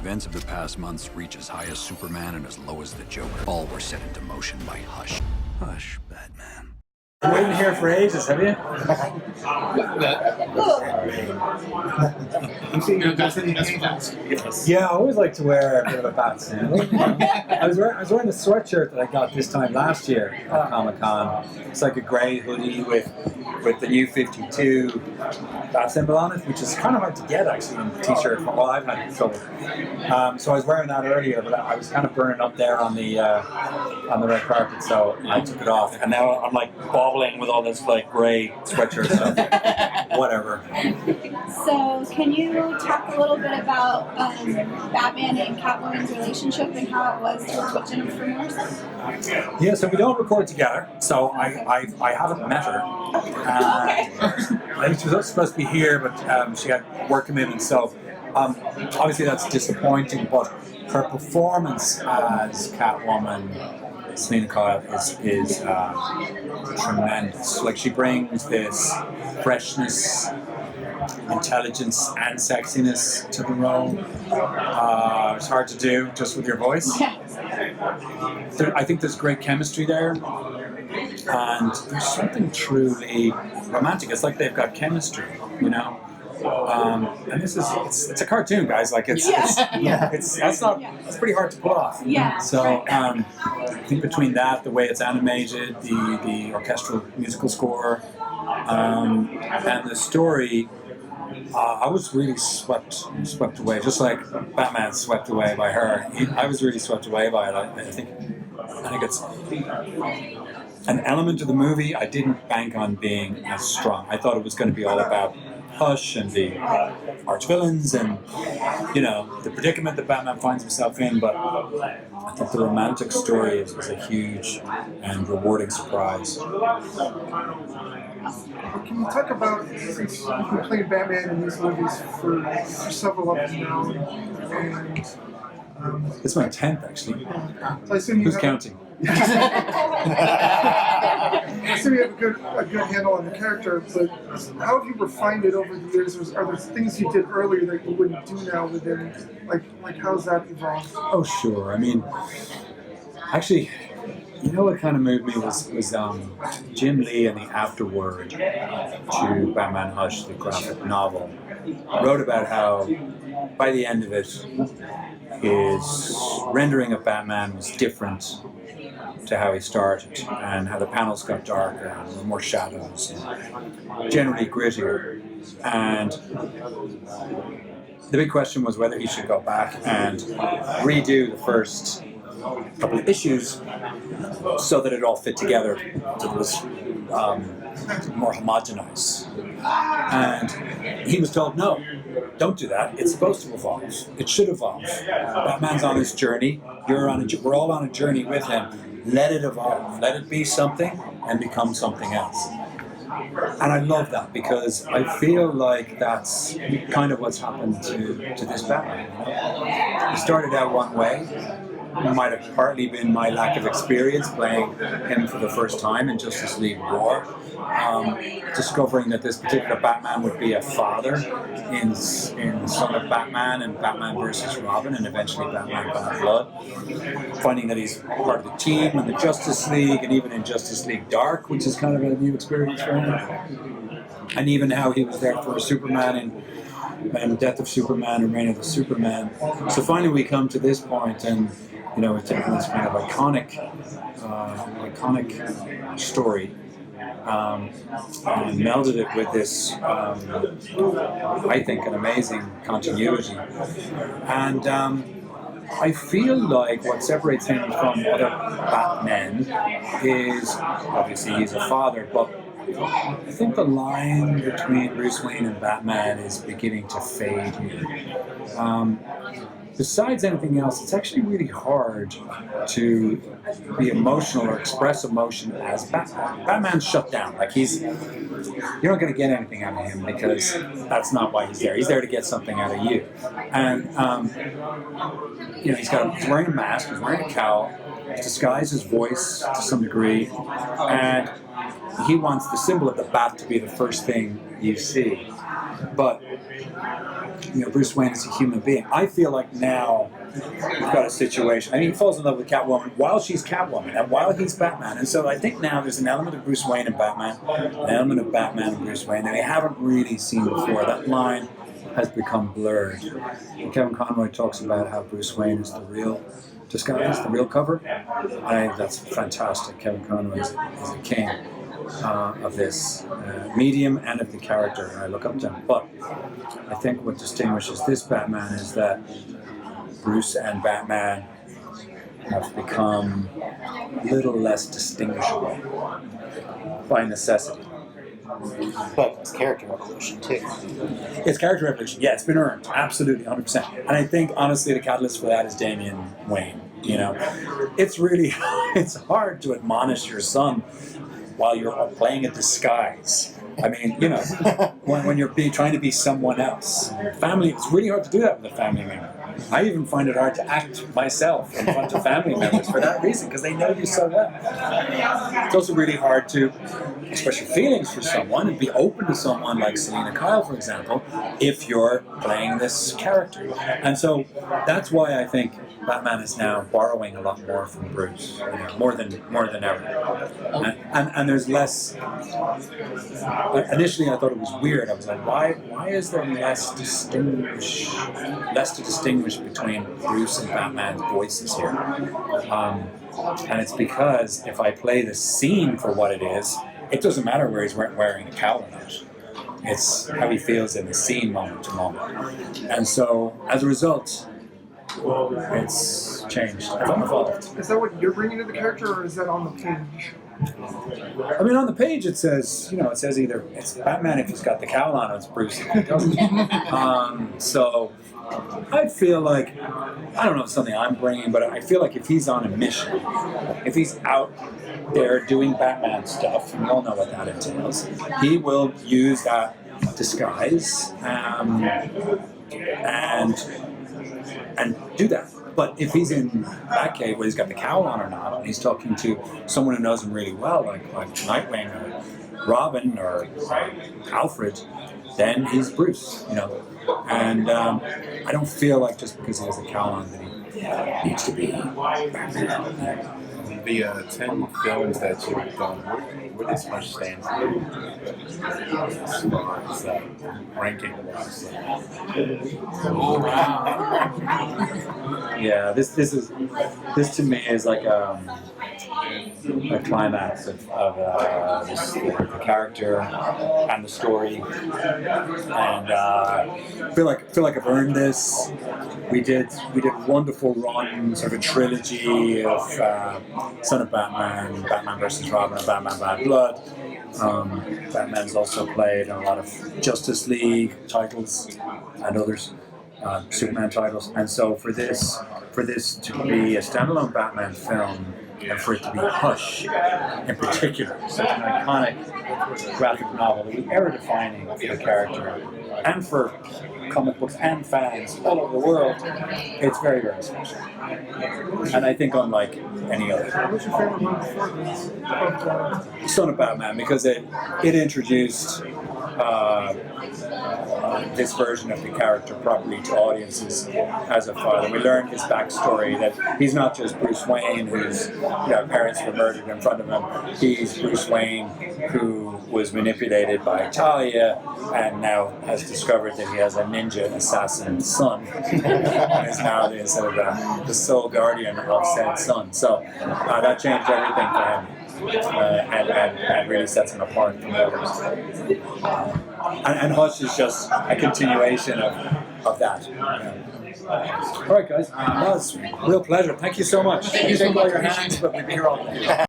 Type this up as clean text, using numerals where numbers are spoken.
events of the past months reach as high as Superman and as low as the Joker, all were set into motion by Hush. Hush, Batman. You've been waiting here for ages, have you? Yeah, I always like to wear a bit of a bat suit. I was wearing a sweatshirt that I got this time last year at Comic-Con. It's like a grey hoodie with the new 52 bat symbol on it, which is kind of hard to get actually in the t-shirt. Well, I've had trouble. So I was wearing that earlier, but I was kind of burning up there on the red carpet, so I took it off, and now I'm like bobbling with all this like grey sweatshirt stuff. Whatever. So, can you talk a little bit about Batman and Catwoman's relationship and how it was to work with Jennifer Morrison? Yeah, so we don't record together, so I haven't met her. Okay. I think she was supposed to be here, but she had work commitments, so obviously that's disappointing, but her performance as Catwoman, Selena Kyle, is tremendous. Like, she brings this freshness, intelligence, and sexiness to the role. It's hard to do just with your voice. I think there's great chemistry there, and there's something truly romantic. It's like they've got chemistry, you know. And this is it's a cartoon, guys. Like that's pretty hard to pull off. Yeah. So I think between that, the way it's animated, the orchestral musical score, and the story, I was really swept away. Just like Batman swept away by her, I was really swept away by it. I think it's an element of the movie I didn't bank on being as strong. I thought it was going to be all about Hush and the arch villains and, you know, the predicament that Batman finds himself in, but I think the romantic story is a huge and rewarding surprise. Can you talk about, since you've been playing Batman in these movies for several of them now, and It's my 10th, actually. I assume you Who's have counting? I assume you have a good handle on the character, but how have you refined it over the years? Are there things you did earlier that you wouldn't do now within, like how's that evolved? Oh, sure. I mean, actually, you know what kind of moved me was Jim Lee in the afterword to Batman Hush, the graphic novel, wrote about how by the end of it, his rendering of Batman was different to how he started, and how the panels got darker and there were more shadows and generally grittier. And the big question was whether he should go back and redo the first couple of issues so that it all fit together, so it was more homogenized. And he was told, no, don't do that. It's supposed to evolve. It should evolve. Batman's on his journey. We're all on a journey with him. Let it evolve. Let it be something and become something else. And I love that, because I feel like that's kind of what's happened to this Batman. He started out one way. It might have partly been my lack of experience playing him for the first time in Justice League War. Discovering that this particular Batman would be a father in Son of Batman and Batman vs. Robin, and evenally Batman Bad Blood. Finding that he's part of the team in the Justice League, and even in Justice League Dark, which is kind of a new experience for him. And even how he was there for Superman and Death of Superman and Reign of the Superman. So finally we come to this point, and you know, we've taken this kind of iconic story, and melded it with this, I think, an amazing continuity. And I feel like what separates him from other Batmen is, obviously he's a father, but I think the line between Bruce Wayne and Batman is beginning to fade here. Besides anything else, it's actually really hard to be emotional or express emotion as Batman. Batman's shut down. Like, you're not going to get anything out of him, because that's not why he's there. He's there to get something out of you. And you know, he's wearing a mask, he's wearing a cowl, he's disguised his voice to some degree, and he wants the symbol of the bat to be the first thing you see. But Bruce Wayne is a human being. I feel like now we've got a situation. I mean, he falls in love with Catwoman while she's Catwoman and while he's Batman. And so I think now there's an element of Bruce Wayne and Batman, an element of Batman and Bruce Wayne that we haven't really seen before. That line has become blurred. And Kevin Conroy talks about how Bruce Wayne is the real disguise, the real cover. I think that's fantastic. Kevin Conroy is a king of this medium and of the character. I look up to him. But I think what distinguishes this Batman is that Bruce and Batman have become a little less distinguishable by necessity. But it's character evolution too. It's character evolution. Yeah, it's been earned. Absolutely, 100%. And I think, honestly, the catalyst for that is Damian Wayne. It's really, it's hard to admonish your son while you're playing a disguise. I mean, when you're trying to be someone else. Family, it's really hard to do that with a family member. I even find it hard to act myself in front of family members for that reason, because they know you so well. It's also really hard to express your feelings for someone and be open to someone like Selena Kyle, for example, if you're playing this character. And so that's why I think Batman is now borrowing a lot more from Bruce, more than ever. And there's less. Initially, I thought it was weird. I was like, why is there less to distinguish between Bruce and Batman's voices here? And it's because if I play the scene for what it is, it doesn't matter where he's wearing a cowl or not. It's how he feels in the scene moment to moment. And so, as a result, it's changed. It's evolved. Is that what you're bringing to the character, or is that on the page? I mean, on the page it says, it says either it's Batman if he's got the cowl on, or it's Bruce if he doesn't. So I feel like, I don't know if it's something I'm bringing, but I feel like if he's on a mission, if he's out there doing Batman stuff, and we all know what that entails, he will use that disguise and do that. But if he's in Batcave where he's got the cowl on or not, and he's talking to someone who knows him really well, like Nightwing or Robin or Alfred, then he's Bruce, And I don't feel like just because he has a cowl on that he needs to be Batman. The 10 films that you've done, where does Hush stand for you as far as ranking wise? Oh wow! Yeah, this to me is like a climax of the character and the story, and I feel like I've earned this. We did wonderful run, sort of a trilogy of Son of Batman, Batman vs. Robin, and Batman Bad Blood. Batman's also played in a lot of Justice League titles and others, Superman titles, and so for this to be a standalone Batman film, and for it to be Hush in particular, such an iconic graphic novel that was era-defining for the character and for comic books and fans all over the world, it's very, very special. And I think unlike any other. What's your favorite one before this? Son of Batman, because it introduced this version of the character properly to audiences as a father. We learned his backstory, that he's not just Bruce Wayne whose parents were murdered in front of him. He's Bruce Wayne who was manipulated by Talia and now has discovered that he has a ninja assassin son and is now the sole guardian of said son. So that changed everything for him. And really sets him apart from others. And Hush is just a continuation of that. All right, guys. That was a real pleasure. Thank you so much. Thank you so Take all much. your hands, but we'll be here all day.